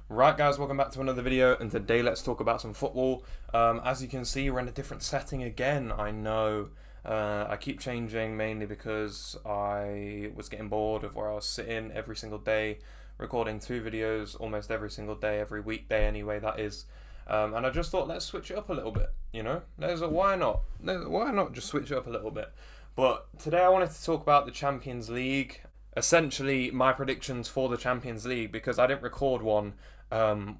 Right guys, welcome back to another video, and today let's talk about some football. As you can see, we're in a different setting again. I know I keep changing mainly because I was getting bored of where I was sitting every single day, recording two videos almost every single day, every weekday anyway, that is. And I just thought let's switch it up a little bit, you know? Why not? Why not just switch it up a little bit? But today I wanted to talk about the Champions League, essentially my predictions for the Champions League, because I didn't record one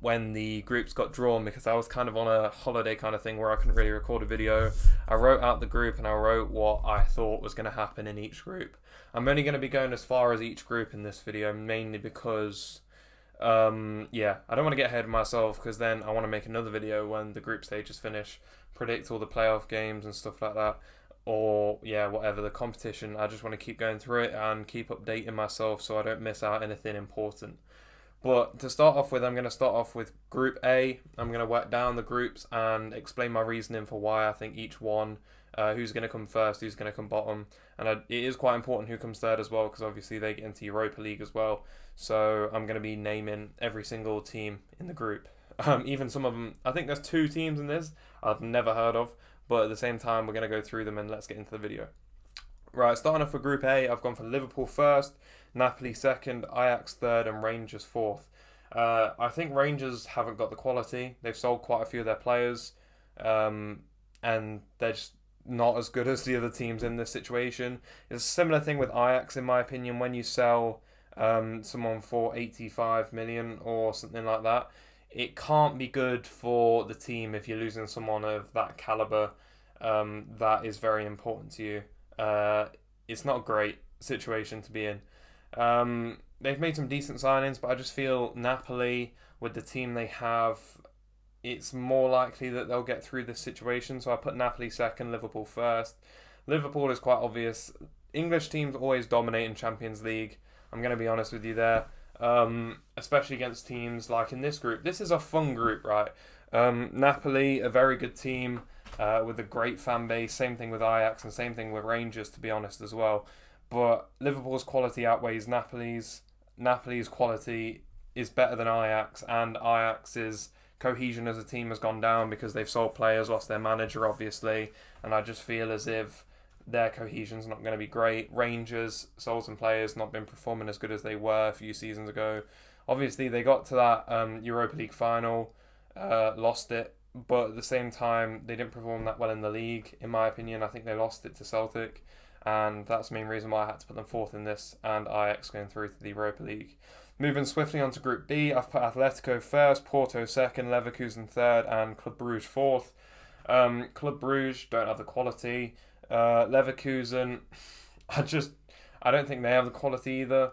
when the groups got drawn because I was kind of on a holiday kind of thing where I couldn't really record a video. I wrote out the group and I wrote what I thought was going to happen in each group. I'm only going to be going as far as each group in this video, mainly because I don't want to get ahead of myself because then I want to make another video when the group stages finish, predict all the playoff games and stuff like that, or whatever the competition. I just want to keep going through it and keep updating myself so I don't miss out anything important. But to start off with, I'm going to start off with Group A. I'm going to work down the groups and explain my reasoning for why I think each one, who's going to come first, who's going to come bottom. And it is quite important who comes third as well, because obviously they get into Europa League as well. So I'm going to be naming every single team in the group. Even some of them, I think there's two teams in this I've never heard of. But at the same time, we're going to go through them and let's get into the video. Right, starting off for Group A, I've gone for Liverpool first, Napoli second, Ajax third, and Rangers fourth. I think Rangers haven't got the quality. They've sold quite a few of their players, and they're just not as good as the other teams in this situation. It's a similar thing with Ajax, in my opinion. When you sell someone for 85 million or something like that, it can't be good for the team if you're losing someone of that caliber. That is very important to you. It's not a great situation to be in. They've made some decent signings, but I just feel Napoli, with the team they have, it's more likely that they'll get through this situation. So I put Napoli second, Liverpool first. Liverpool is quite obvious. English teams always dominate in Champions League. I'm going to be honest with you there. Especially against teams like in this group. This is a fun group, right? Napoli, a very good team. With a great fan base. Same thing with Ajax and same thing with Rangers, to be honest, as well. But Liverpool's quality outweighs Napoli's. Napoli's quality is better than Ajax, and Ajax's cohesion as a team has gone down because they've sold players, lost their manager, obviously. And I just feel as if their cohesion's not going to be great. Rangers sold some players, not been performing as good as they were a few seasons ago. Obviously, they got to that Europa League final, lost it. But at the same time, they didn't perform that well in the league, in my opinion. I think they lost it to Celtic, and that's the main reason why I had to put them fourth in this, and Ajax going through to the Europa League. Moving swiftly on to Group B, I've put Atletico first, Porto second, Leverkusen third, and Club Brugge fourth. Club Brugge don't have the quality. Leverkusen, I don't think they have the quality either.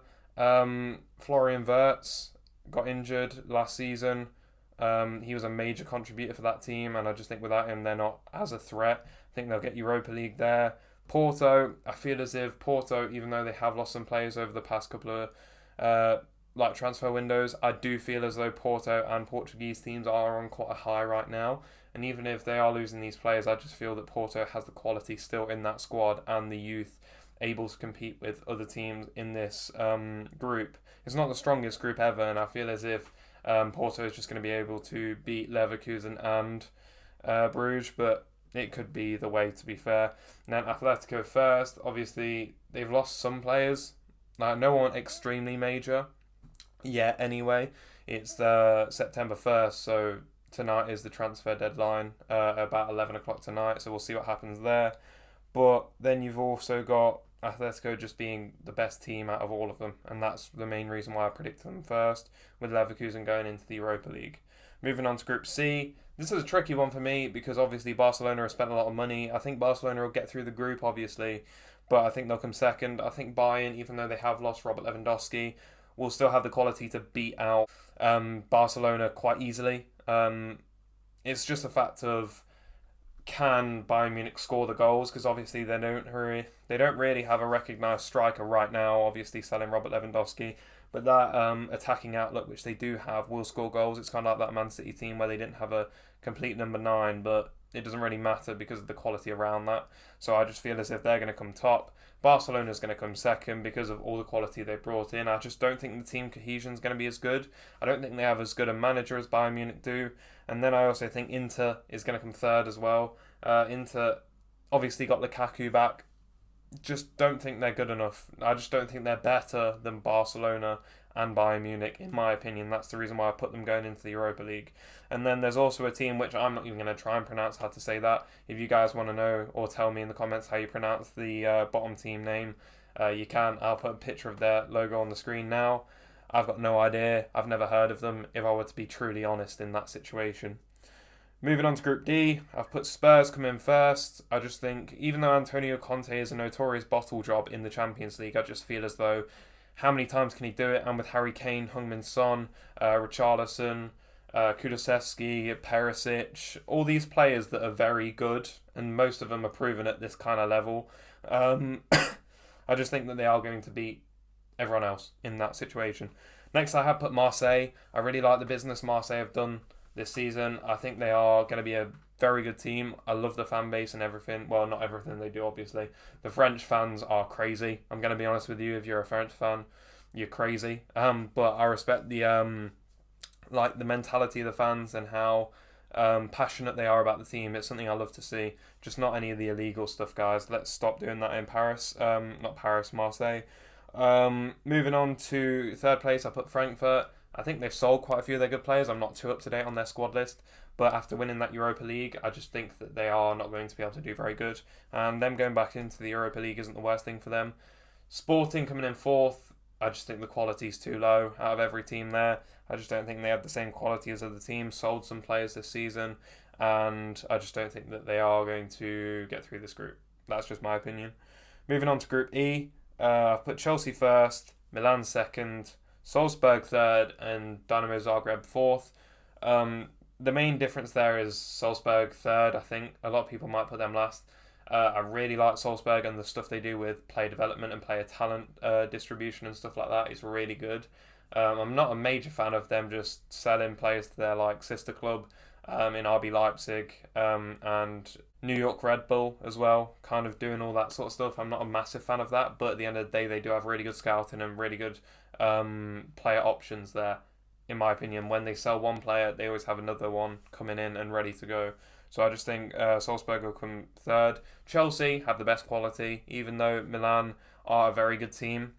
Florian Wirtz got injured last season. He was a major contributor for that team, and I just think without him, they're not as a threat. I think they'll get Europa League there. Porto, I feel as if Porto, even though they have lost some players over the past couple of transfer windows, I do feel as though Porto and Portuguese teams are on quite a high right now. And even if they are losing these players, I just feel that Porto has the quality still in that squad and the youth able to compete with other teams in this group. It's not the strongest group ever, and I feel as if Porto is just going to be able to beat Leverkusen and Bruges, but it could be the way, to be fair. And then Atletico first, obviously they've lost some players, no one extremely major yet anyway. It's September 1st, so tonight is the transfer deadline, about 11 o'clock tonight, so we'll see what happens there. But then you've also got Atletico just being the best team out of all of them, and that's the main reason why I predicted them first, with Leverkusen going into the Europa League. Moving on to Group C, this is a tricky one for me because obviously Barcelona have spent a lot of money. I think Barcelona will get through the group, obviously, but I think they'll come second. I think Bayern, even though they have lost Robert Lewandowski, will still have the quality to beat out Barcelona quite easily. It's just a fact of, can Bayern Munich score the goals? Because obviously they don't really have a recognised striker right now. Obviously selling Robert Lewandowski, but that attacking outlook which they do have will score goals. It's kind of like that Man City team where they didn't have a complete number 9, but it doesn't really matter because of the quality around that. So I just feel as if they're going to come top. Barcelona's going to come second because of all the quality they brought in. I just don't think the team cohesion is going to be as good. I don't think they have as good a manager as Bayern Munich do. And then I also think Inter is going to come third as well. Inter obviously got Lukaku back. Just don't think they're good enough. I just don't think they're better than Barcelona and Bayern Munich, in my opinion. That's the reason why I put them going into the Europa League. And then there's also a team which I'm not even going to try and pronounce how to say that. If you guys want to know or tell me in the comments how you pronounce the bottom team name, you can. I'll put a picture of their logo on the screen now. I've got no idea. I've never heard of them, if I were to be truly honest in that situation. Moving on to Group D, I've put Spurs come in first. I just think, even though Antonio Conte is a notorious bottle job in the Champions League, I just feel as though, how many times can he do it? And with Harry Kane, Heung-min Son, Richarlison, Kulusevski, Perisic, all these players that are very good, and most of them are proven at this kind of level. I just think that they are going to beat everyone else in that situation. Next, I have put Marseille. I really like the business Marseille have done this season. I think they are going to be a very good team. I love the fan base and everything. Well, not everything they do, obviously. The French fans are crazy. I'm going to be honest with you. If you're a French fan, you're crazy. But I respect the the mentality of the fans and how passionate they are about the team. It's something I love to see. Just not any of the illegal stuff, guys. Let's stop doing that in Paris. Not Paris, Marseille. Moving on to third place, I put Frankfurt. I think they've sold quite a few of their good players. I'm not too up to date on their squad list, but after winning that Europa League, I just think that they are not going to be able to do very good. And them going back into the Europa League isn't the worst thing for them. Sporting coming in fourth, I just think the quality's too low out of every team there. I just don't think they have the same quality as other teams. Sold some players this season, and I just don't think that they are going to get through this group. That's just my opinion. Moving on to Group E, I've put Chelsea first, Milan second, Salzburg third, and Dynamo Zagreb fourth. The main difference there is Salzburg third. I think a lot of people might put them last. I really like Salzburg, and the stuff they do with player development and player talent distribution and stuff like that is really good. I'm not a major fan of them just selling players to their sister club in RB Leipzig and New York Red Bull as well, kind of doing all that sort of stuff. I'm not a massive fan of that, but at the end of the day, they do have really good scouting and really good player options there. In my opinion, when they sell one player, they always have another one coming in and ready to go. So I just think Salzburg will come third. Chelsea have the best quality, even though Milan are a very good team,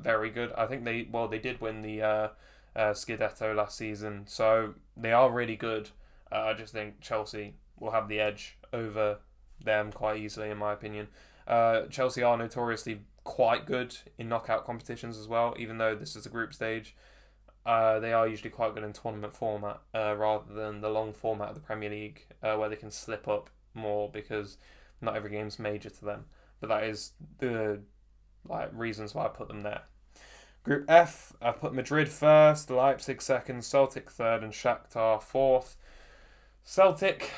very good. I think they did win the Scudetto last season, so they are really good. I just think Chelsea will have the edge over them quite easily, in my opinion. Chelsea are notoriously quite good in knockout competitions as well, even though this is a group stage. They are usually quite good in tournament format rather than the long format of the Premier League where they can slip up more because not every game's major to them. But that is the reasons why I put them there. Group F, I put Madrid first, Leipzig second, Celtic third, and Shakhtar fourth. Celtic,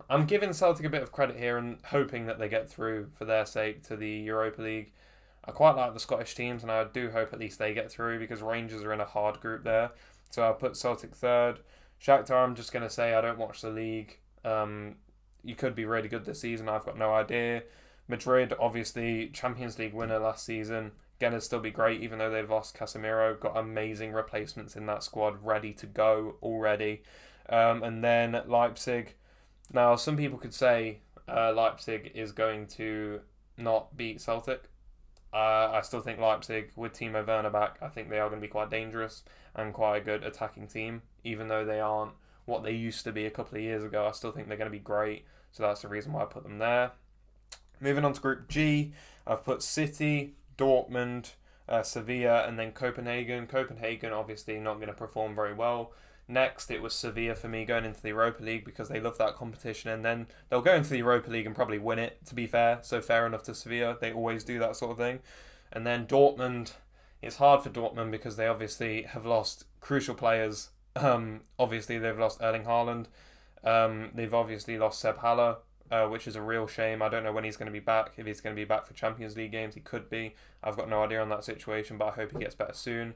I'm giving Celtic a bit of credit here and hoping that they get through for their sake to the Europa League. I quite like the Scottish teams, and I do hope at least they get through because Rangers are in a hard group there. So I'll put Celtic third. Shakhtar, I'm just going to say I don't watch the league. You could be really good this season. I've got no idea. Madrid, obviously, Champions League winner last season. Gonna still be great, even though they've lost Casemiro. Got amazing replacements in that squad, ready to go already. And then Leipzig. Now, some people could say Leipzig is going to not beat Celtic. I still think Leipzig, with Timo Werner back, I think they are going to be quite dangerous and quite a good attacking team. Even though they aren't what they used to be a couple of years ago, I still think they're going to be great. So that's the reason why I put them there. Moving on to Group G, I've put City, Dortmund, Sevilla, and then Copenhagen. Copenhagen obviously not going to perform very well. Next, it was Sevilla for me going into the Europa League because they love that competition, and then they'll go into the Europa League and probably win it, to be fair. So fair enough to Sevilla. They always do that sort of thing. And then Dortmund, it's hard for Dortmund because they obviously have lost crucial players. Obviously, they've lost Erling Haaland. They've obviously lost Seb Haller, which is a real shame. I don't know when he's going to be back. If he's going to be back for Champions League games, he could be. I've got no idea on that situation, but I hope he gets better soon.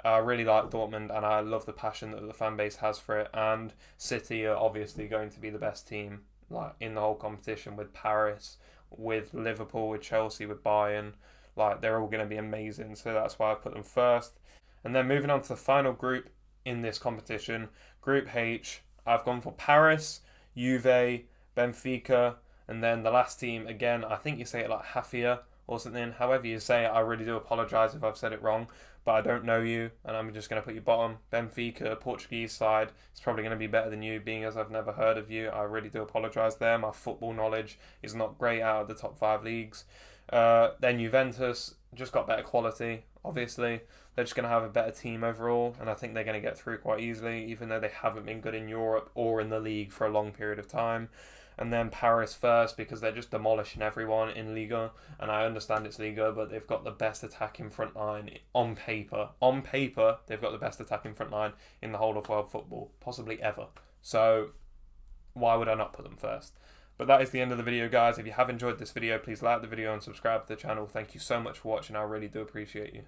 I really like Dortmund, and I love the passion that the fan base has for it. And City are obviously going to be the best team like in the whole competition with Paris, with Liverpool, with Chelsea, with Bayern. Like they're all going to be amazing. So that's why I put them first. And then moving on to the final group in this competition, Group H, I've gone for Paris, Juve, Benfica, and then the last team, again, I think you say it like Hafia or something. However you say it, I really do apologise if I've said it wrong, but I don't know you, and I'm just going to put you bottom. Benfica, Portuguese side, it's probably going to be better than you, being as I've never heard of you. I really do apologise there. My football knowledge is not great out of the top 5 leagues. Then Juventus, just got better quality, obviously. They're just going to have a better team overall, and I think they're going to get through quite easily, even though they haven't been good in Europe or in the league for a long period of time. And then Paris first, because they're just demolishing everyone in Liga, and I understand it's Liga, but they've got the best attacking front line on paper. On paper, they've got the best attacking front line in the whole of world football, possibly ever. So why would I not put them first? But that is the end of the video, guys. If you have enjoyed this video, please like the video and subscribe to the channel. Thank you so much for watching. I really do appreciate you.